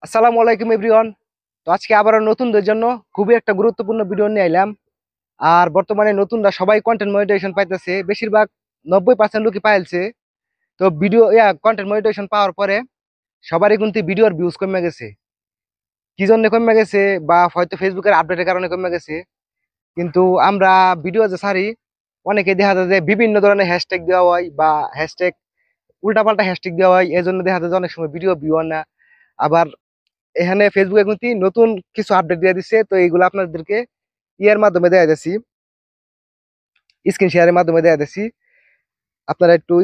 আসসালামু আলাইকুম এভরিওয়ান। তো আজকে আবারও নতুনদের জন্য খুবই একটা গুরুত্বপূর্ণ ভিডিও নিয়ে এলাম। আর বর্তমানে নতুনরা সবাই কন্টেন্ট মনিটাইজেশন পাইতেছে, বেশিরভাগ 90% লোকই পাইছে। তো ভিডিও কন্টেন্ট মনিটাইজেশন পাওয়ার পরে সবারই কিন্তু ভিডিওর ভিউজ কমে গেছে। কি জন্য কমে গেছে? বা হয়তো ফেসবুকের আপডেটের কারণে কমে গেছে। কিন্তু আমরা ভিডিও যে ছাড়ি, অনেকে দেখা যায় যে বিভিন্ন ধরনের হ্যাশট্যাগ দেওয়া হয় বা হ্যাশট্যাগ উল্টাপাল্টা হ্যাশট্যাগ দেওয়া হয়, এই জন্য দেখা যায় যে অনেক সময় ভিডিও ভিউ হয় না। আবার এখানে ফেসবুকে কিন্তু নতুন কিছু আপডেট দিয়ে দিচ্ছে, তো এইগুলো আপনাদেরকে ইয়ার মাধ্যমে দেয়া যাচ্ছি, স্ক্রিন শেয়ারের মাধ্যমে দেয়া যাচ্ছি। আপনারা একটু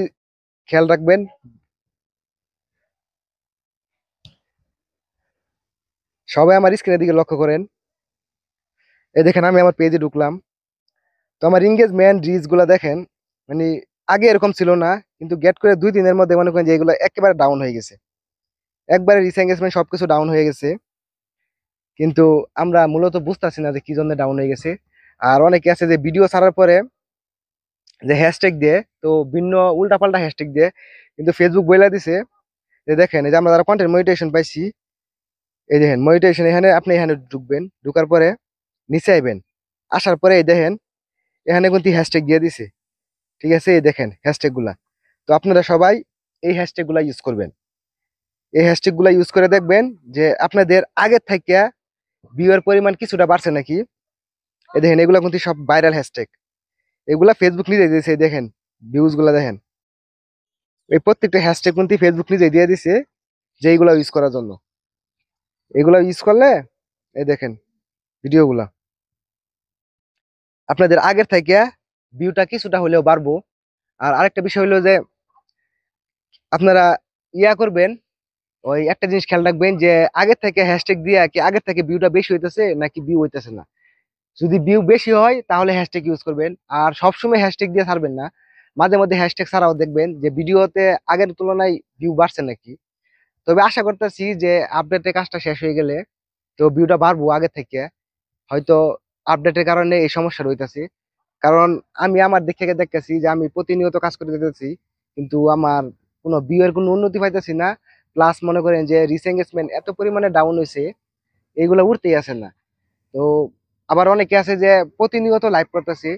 খেয়াল রাখবেন। সবাই আমার স্ক্রিনের দিকে লক্ষ্য করেন। এই দেখেন, আমি আমার পেজে ঢুকলাম। তো আমার এঙ্গেজমেন্ট রিচ গুলা দেখেন, মানে আগে এরকম ছিল না, কিন্তু গেট করে 2 দিনের মধ্যে মনে করেন যে এগুলো একেবারে ডাউন হয়ে গেছে। একবারে রিচ এঙ্গেজমেন্ট সবকিছু ডাউন হয়ে গেছে। কিন্তু আমরা মূলত বুঝতেছি না যে কি জন্য ডাউন হয়ে গেছে। আর অনেকে আছে যে ভিডিও ছাড়ার পরে যে হ্যাশট্যাগ দিয়ে, তো ভিন্ন উল্টাপাল্টা হ্যাশট্যাগ দিয়ে, কিন্তু ফেসবুক বইলা দিছে যে দেখেন, এই যে আমরা যারা কন্টেন্ট মনিটাইজেশন পাইছি, এই দেখেন মনিটাইজেশন, এখানে আপনি এখানে ঢুকবেন, ঢুকার পরে নিচে আইবেন। আসার পরে এই দেখেন, এখানে কিন্তু হ্যাশট্যাগ দিয়ে দিছে। ঠিক আছে, এই দেখেন হ্যাশট্যাগ গুলা। তো আপনারা সবাই এই হ্যাশট্যাগ গুলা ইউজ করবেন। এই হ্যাশট্যাগ গুলা ইউজ করে দেখবেন যে আপনাদের আগের থেকে ভিউয়ের পরিমাণ কিছুটা বাড়ছে নাকি। এই দেখেন, এগুলা কিন্তু সব ভাইরাল হ্যাশট্যাগ। এগুলা ফেসবুক নিজে দিয়েছে, এই দেখেন ভিউজ গুলা দেখেন। এই প্রত্যেকটা হ্যাশট্যাগ কিন্তু ফেসবুক নিজে দিয়ে দিছে যে এইগুলা ইউজ করার জন্য। এগুলা ইউজ করলে এই দেখেন ভিডিওগুলা আপনাদের আগের থেকে ভিউটা কিছুটা হলেও বাড়বো। আর আরেকটা বিষয় হলো যে আপনারা করবেন, ওই একটা জিনিস খেয়াল রাখবেন যে আগের থেকে হ্যাশট্যাগ দিয়ে কি আগের থেকে ভিউটা বেশি হইতেছে নাকি ভিউ হইতেছে না। যদি ভিউ বেশি হয় তাহলে হ্যাশট্যাগ ইউজ করবেন, আর সবসময় হ্যাশট্যাগ দিয়ে ছাড়বেন না। মাঝে মধ্যে হ্যাশট্যাগ ছাড়াও দেখবেন যে ভিডিওতে আগের তুলনায় ভিউ বাড়ছে নাকি। তবে আশা করতেছি যে আপডেটের কাজটা শেষ হয়ে গেলে তো ভিউটা বাড়বো আগে থেকে। হয়তো আপডেটের কারণে এই সমস্যা রইতেছে। কারণ আমি আমার দিক থেকে দেখতেছি যে আমি প্রতিনিয়ত কাজ করে যেতেছি, কিন্তু আমার কোনো ভিউয়ের কোনো উন্নতি পাইতেছি না। প্লাস মনে করেন যে রিচ এঙ্গেজমেন্ট এত পরিমাণে ডাউন হয়েছে, এগুলো উঠতেই আসে না। তো আবার অনেকে আছে যে প্রতিনিয়ত লাইভ করতেছে,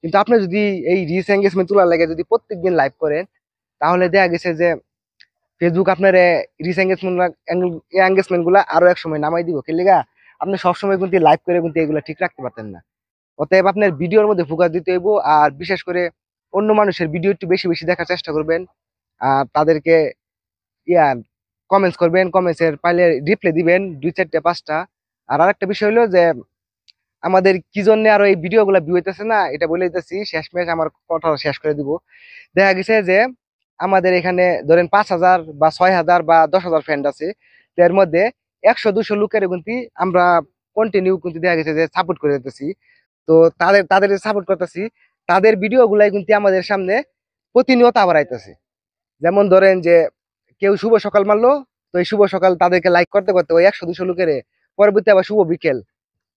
কিন্তু আপনি যদি এই রিচ এঙ্গেজমেন্ট তোলার লাগে যদি প্রত্যেকদিন লাইভ করেন, তাহলে দেখা গেছে যে ফেসবুক আপনার রিচ এঙ্গেজমেন্ট এঙ্গেজমেন্ট গুলা আরো এক সময় নামাই দিব। কি লিগা? আপনি সবসময় কিন্তু লাইভ করে কিন্তু এগুলা ঠিক রাখতে পারতেন না। অতএব আপনার ভিডিওর মধ্যে ফোকাস দিতে হইব। আর বিশেষ করে অন্য মানুষের ভিডিও একটু বেশি বেশি দেখার চেষ্টা করবেন। আর তাদেরকে ইয়া কমেন্টস করবেন, কমেন্টসের পাইলে রিপ্লাই দিবেন 2 4 5টা। আর আরেকটা বিষয় হলো যে আমাদের কি জন্য আরো এই ভিডিও গুলা ভিউ হইতেছে না, এটা বলে দিতেছি, শেষমেশ আমার কথা শেষ করে দিব। দেখা গেছে যে আমাদের এখানে ধরেন 5,000 বা 6,000 বা 10,000 ফ্রেন্ড আছে। তো এর মধ্যে 100 200 লোকের কিন্তু আমরা কন্টিনিউ কিন্তু দেখা গেছে যে সাপোর্ট করে দিতেছি। তো তাদের তাদের সাপোর্ট করতেছি, তাদের ভিডিও গুলাই কিন্তু আমাদের সামনে প্রতিনিয়ত আবার আইতেছে। যেমন ধরেন যে কেউ শুভ সকাল মারলো, তো এই শুভ সকাল তাদেরকে লাইক করতে করতে ওই 100 200 লোকের পরবর্তী আবার শুভ বিকেল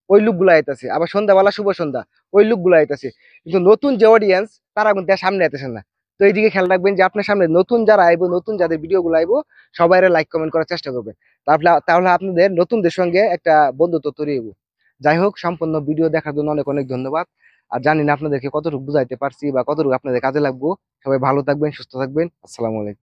ওই লুক গুলো আইতেছে, আবার সন্ধ্যাবেলা শুভ সন্ধ্যা ওই লুক গুলো আইতেছে। কিন্তু নতুন যে অডিয়েন্স, তারা কিন্তু আর সামনে আইতেছে না। তো এইদিকে খেয়াল রাখবেন যে আপনার সামনে নতুন যারা আইবো, নতুন যাদের ভিডিও গুলো আইবো, সবাই লাইক কমেন্ট করার চেষ্টা করবেন। তাহলে তাহলে আপনাদের নতুনদের সঙ্গে একটা বন্ধুত্ব তৈরি হইব। যাই হোক, সম্পূর্ণ ভিডিও দেখার জন্য অনেক অনেক ধন্যবাদ। আর জানি না আপনাদেরকে কতটুকু বুঝাইতে পারছি বা কতটুকু আপনাদের কাজে লাগবো। সবাই ভালো থাকবেন, সুস্থ থাকবেন। আসসালামু আলাইকুম।